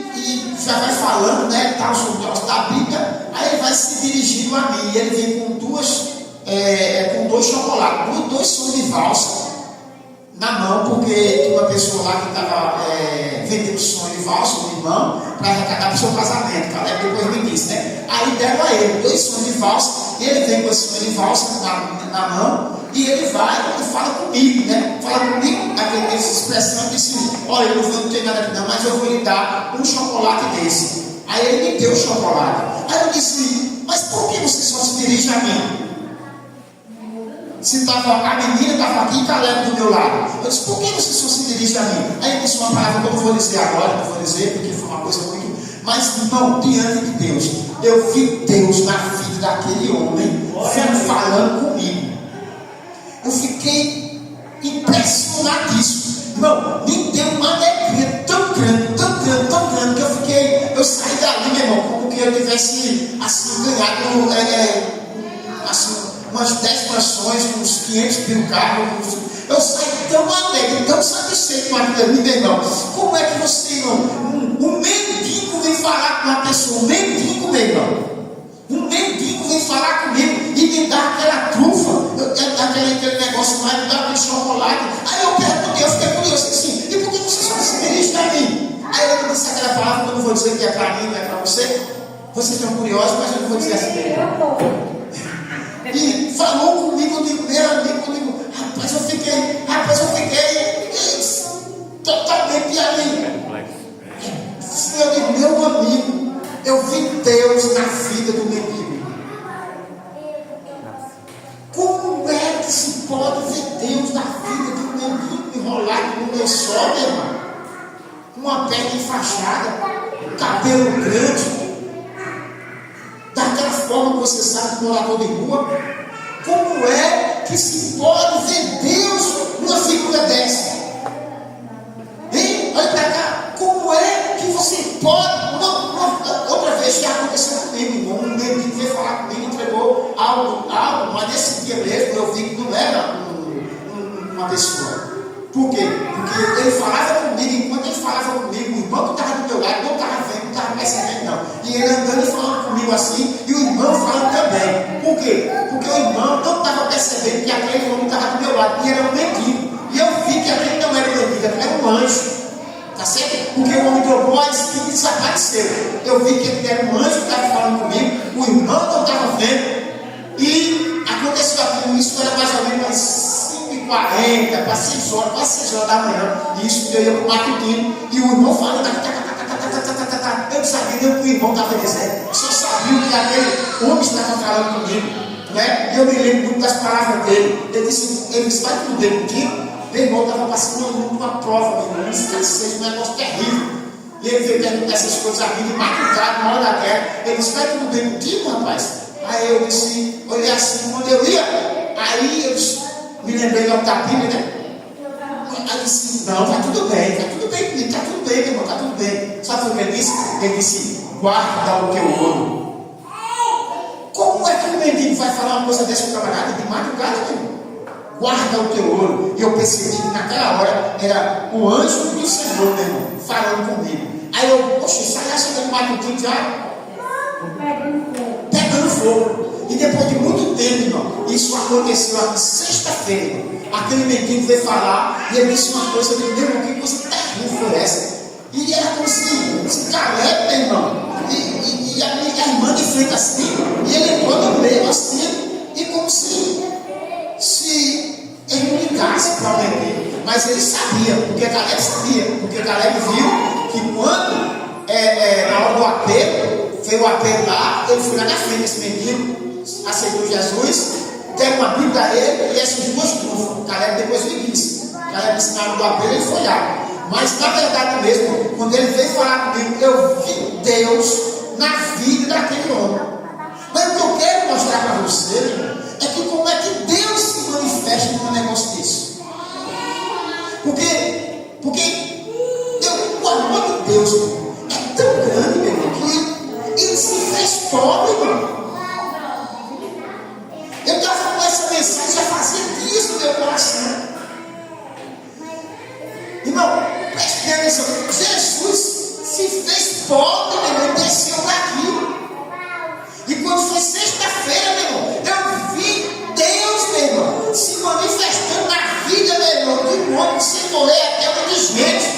já vai falando, né, tal, sobre o negócio da Bíblia. Aí ele vai se dirigindo a mim. Ele vem com dois chocolates, dois sons de valsa na mão, porque tinha uma pessoa lá que estava vendendo sonho de valsa, um irmão, para arrecadar para o seu casamento. Depois me disse, né? Aí deram a ele dois sonhos de valsa. Ele vem com esse sonho de valsa na mão. E ele vai e fala comigo, né? Fala comigo, aquela expressão, disse: olha, eu não tenho nada aqui não, mas eu vou lhe dar um chocolate desse. Aí ele me deu o chocolate. Aí eu disse: mas por que você só se dirige a mim? Se a menina estava aqui e Caleb do meu lado. Eu disse: por que você só se dirige a mim? Aí ele disse uma palavra que eu não vou dizer agora, não vou dizer, porque foi uma coisa muito. Mas, irmão, diante de Deus, eu vi Deus na vida daquele homem falando comigo. Eu fiquei impressionadíssimo. Irmão, me deu uma alegria tão grande, que eu saí dali, meu irmão, como que eu tivesse assim, ganhado assim, umas 10 mansões, uns 500 mil carros. Eu saí tão alegre, tão satisfeito com a vida minha, meu irmão. Como é que você, irmão, um mendigo vem falar com uma pessoa, um mendigo, meu irmão. Um mendigo vem falar comigo e me dá aquela trufa, aquele negócio lá, me dá aquele chocolate. Aí eu perguntei, eu fiquei curioso, assim, e por que você só se dirige a mim? Aí eu disse aquela palavra que eu não vou dizer que é para mim, não é para você. Vocês estão curiosos, mas eu não vou dizer assim. E falou comigo, eu digo, meu amigo, rapaz, eu fiquei totalmente ali. Eu digo, meu amigo, eu vi Deus na vida do mendigo. Como é que se pode ver Deus na vida de um mendigo enrolado no lençol, meu irmão? Com uma perna enfaixada, cabelo grande, daquela forma que você sabe do morador de rua? Como é que se pode ver Deus numa figura dessa? Hein? Olha para cá. Como é que você pode? Outra vez já aconteceu comigo, irmão. Um mendigo veio falar comigo, entregou algo, mas nesse dia mesmo eu vi que não era uma pessoa. Por quê? Porque ele falava comigo, enquanto ele falava comigo, o irmão que estava do meu lado não estava vendo, não estava percebendo, não. E ele andando e falando comigo assim, e o irmão falando também. Por quê? Porque o irmão não estava percebendo que aquele homem estava do meu lado, e era um mendigo. E eu vi que aquele não era um mendigo, aquele era um anjo. Tá certo? Porque o homem dobrou a esquina e desapareceu. Eu vi que ele era um anjo que estava falando comigo, o irmão não estava vendo. E aconteceu aquilo, isso era mais ou menos umas 5h40, para 6 horas, quase 6 horas da manhã. E isso eu ia para o matutino. E o irmão falando, eu não sabia nem o que o irmão estava dizendo. Só sabia que aquele homem estava falando comigo. Né? E eu me lembro muito das palavras dele. Ele disse, vai tudo bem contigo? Meu irmão estava passando uma prova, meu irmão, escassez, um negócio terrível. E ele veio perguntar essas coisas a mim, de madrugada, na hora da guerra. Ele disse, vai tudo bem contigo, rapaz? Aí eu disse, olhei assim, quando eu ia, aí eu disse, me lembrei logo da Bíblia, né? Aí eu disse, não, vai tudo bem comigo, está tudo bem, meu irmão, está tudo bem. Sabe o que ele disse? Ele disse, guarda o teu ouro. Como é que o mendigo vai falar uma coisa dessa com o camarada de madrugada, meu irmão? Guarda o teu ouro. E eu percebi que naquela hora era o anjo do Senhor, meu irmão, falando comigo. Aí eu, poxa, sai lá chegando mais um pouquinho já. Pegando fogo. E depois de muito tempo, irmão, isso aconteceu na sexta-feira. Aquele mendigo veio falar e ele disse uma coisa, eu disse, meu irmão, que coisa terrível foi essa? E era como se Caleb, meu irmão, e a minha irmã de frente assim, e ele entrou no meio assim, e como se ele não ligasse para o mendigo. Mas ele sabia, porque Caleb sabia, porque Caleb viu que quando, na hora do apelo, veio o apelo lá, ele foi lá na frente desse mendigo, aceitou Jesus, deram uma Bíblia a ele e essas duas trufas. Caleb depois me disse. Caleb disse na hora do apelo, ele foi lá. Mas na verdade mesmo, quando ele veio falar comigo, eu vi Deus na vida daquele homem. Mas o que eu quero mostrar para pobre, meu irmão, desceu daqui. E quando foi sexta-feira, meu irmão, eu vi Deus, meu irmão, se manifestando na vida, meu irmão, de um homem que se morrer até um desmente.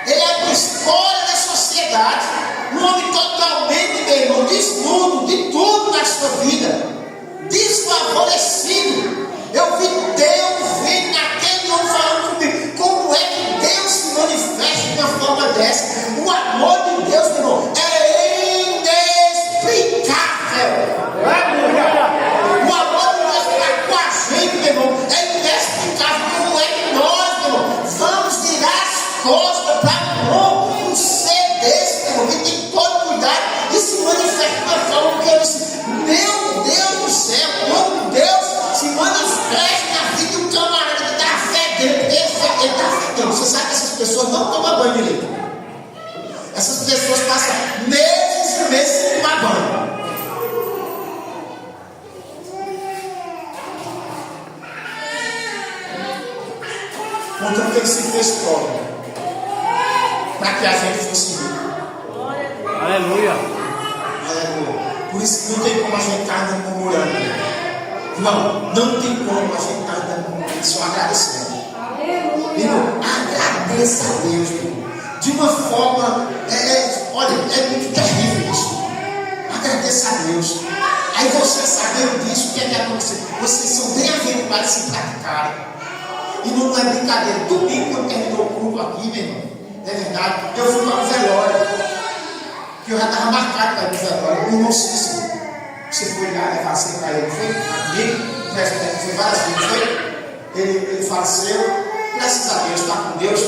Ele é a escolha da sociedade, um homem totalmente, meu irmão, desnudo de tudo na sua vida, desfavorecido. Eu vi Deus vindo naquele homem falando comigo. Como é que Deus se manifesta de uma forma dessa? O amor de Deus, meu irmão, é inexplicável. O amor de Deus está com a gente, meu irmão, é inexplicável. Como é que nós, meu irmão, vamos virar as costas para um ser desse, meu irmão, que tem todo cuidado e se manifesta de uma forma que eu disse, meu Deus do céu, como Deus se manifesta na vida de um camarada que está fedendo, porque ele está fedendo. Você sabe que essas pessoas não tomam banho direito. Essas pessoas passam meses e meses sem tomar banho. Contanto que ele se fez pobre para que a gente fosse rico. Aleluia. Aleluia. Por isso que não tem como a gente estar andando murmurando. Não tem como a gente estar andando murmurando, só agradecendo. Irmão, agradeça a Deus, irmão. De uma forma, olha, é muito terrível isso. Agradeça a Deus. Aí você sabendo disso, o que é que aconteceu? Vocês são bem-aventurados se praticarem. E não é brincadeira. Domingo, quando terminou o culto aqui, meu irmão, é verdade, eu fui para o velório. Que eu já estava marcado para ir para o velório. O irmão Cícero, você foi lá levar você para ele, foi? Comigo, o presidente foi várias vezes, foi? Ele faleceu, graças a Deus, está com Deus.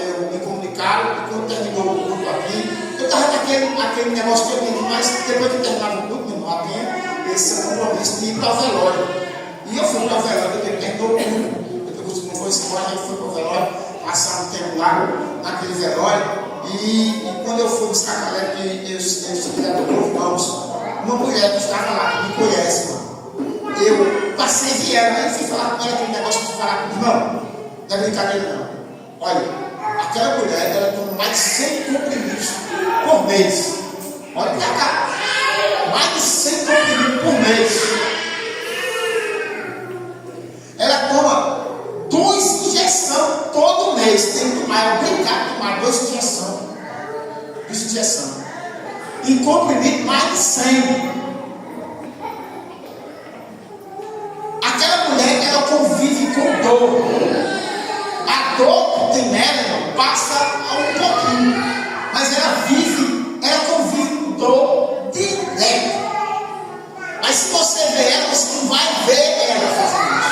Eu me comunicaram, e quando terminou o culto aqui, eu estava naquele negócio que eu tinha, mas depois que terminava o culto, meu irmão, tinha esse compromisso de ir para o velório. E eu fui para o velório, depois que terminou o culto. Depois que não foi embora, a gente foi para o velório, passar um tempo lá naquele velório. E quando eu fui buscar a galera que eu estudei do povo, uma mulher que estava lá, que me conhece, mano. Eu passei de ela, aí fui falar com ela, aquele negócio de falar com irmão. Não é brincadeira, não. Olha, aquela mulher, ela toma mais de 100 comprimidos por mês. Olha pra cá. Mais de 100 comprimidos por mês. Ela toma 2 injeções todo mês. Tem que tomar, é obrigado a tomar 2 injeções. 2 injeções. Em comprimido, mais de 100. Aquela mulher, ela convive com dor. A dor que tem nela, irmão, passa um pouquinho. Mas ela convive com dor direto. Mas se você vê ela, você não vai ver ela fazendo isso.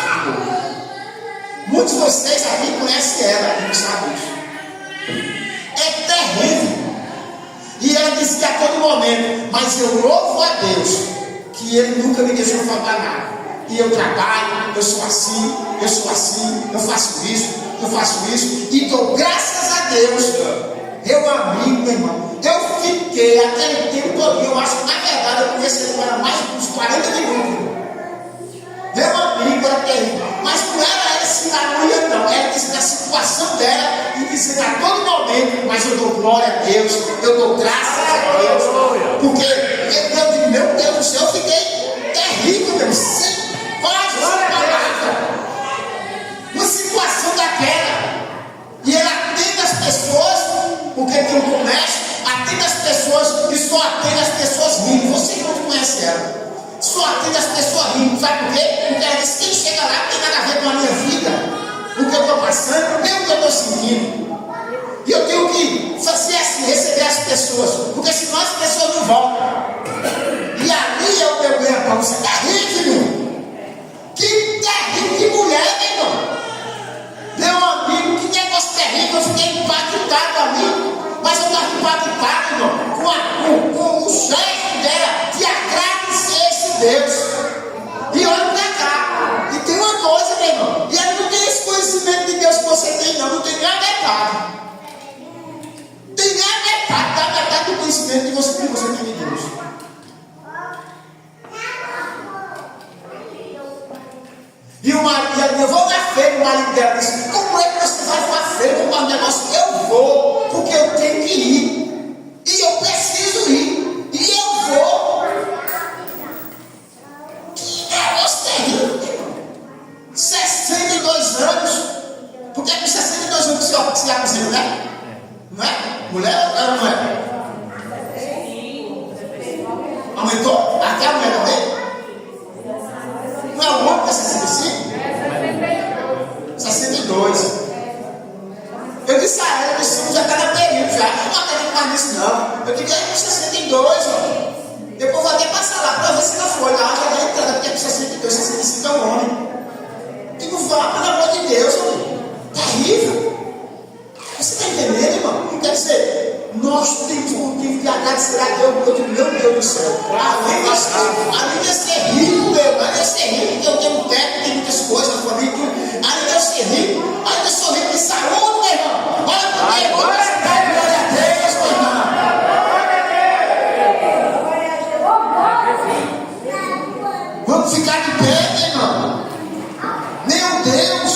Muitos de vocês aqui conhecem ela, não sabem isso. É terrível. E ela disse que a todo momento, mas eu louvo a Deus, que Ele nunca me deixou faltar nada. E eu trabalho, eu sou assim, eu faço isso, e dou graças a Deus. Meu amigo, meu irmão, eu fiquei aquele tempo todo, eu acho que na verdade eu conversei com ela mais de uns 40 minutos. Meu amigo, era terrível, mas não era esse tamanho não, ela disse da situação dela e dizendo a todo momento, mas eu dou glória a Deus, eu dou graças a Deus, porque eu digo, meu Deus do céu, eu fiquei terrível, meu, sem quase palavra, uma situação daquela, e ela atende as pessoas, porque tem um comércio, atende as pessoas e só atende as pessoas rindo. Você não conhece ela, só atende as pessoas rindo, sabe por quê? Porque ela diz, quem chega lá não tem nada a ver com a minha vida, o que eu estou passando, nem o que eu estou sentindo. E eu tenho que fazer assim, receber as pessoas, porque senão as pessoas não voltam. E ali é o meu ganha-pão. Você está terrível. Que terrível, que mulher, meu irmão. Meu amigo, que negócio terrível. Eu fiquei impactado ali. Mas eu estava impactado, irmão, com o gesto dela de agradecer esse Deus. E olha pra cá. E tem uma coisa, meu irmão. E ela não tem esse conhecimento de Deus que você tem, não. Não tem nem a metade. Tem nem a metade da metade do conhecimento que você tem de Deus. E o marido, eu vou na feira, o marido dela disse, como é que você vai para a feira comprar um negócio? Eu vou. dizendo, né? Não é? Mulher ou não é? Aumentou? Até a mulher também? Não é o homem que é 65? 62. Eu disse a ela, que já está na período já. Eu não acredito mais nisso não. Eu digo, é com 62, ó. Depois vou até passar lá para ver se ela foi. Lá já vai entrando, porque é com 62, 65 é um homem. Digo, vá, pelo amor de Deus, homem. Terrível. Você está entendendo, irmão? Quer dizer, nós temos motivo de agradecer a Deus. Eu digo, meu Deus do céu. Além de ser rico, além de ser rico, porque eu tenho um teto, tenho muitas coisas na família, além de eu ser rico, ainda sou rico de saúde, meu irmão. Olha para mim, glória a Deus, meu irmão. Vamos ficar de pé, meu irmão. Meu Deus.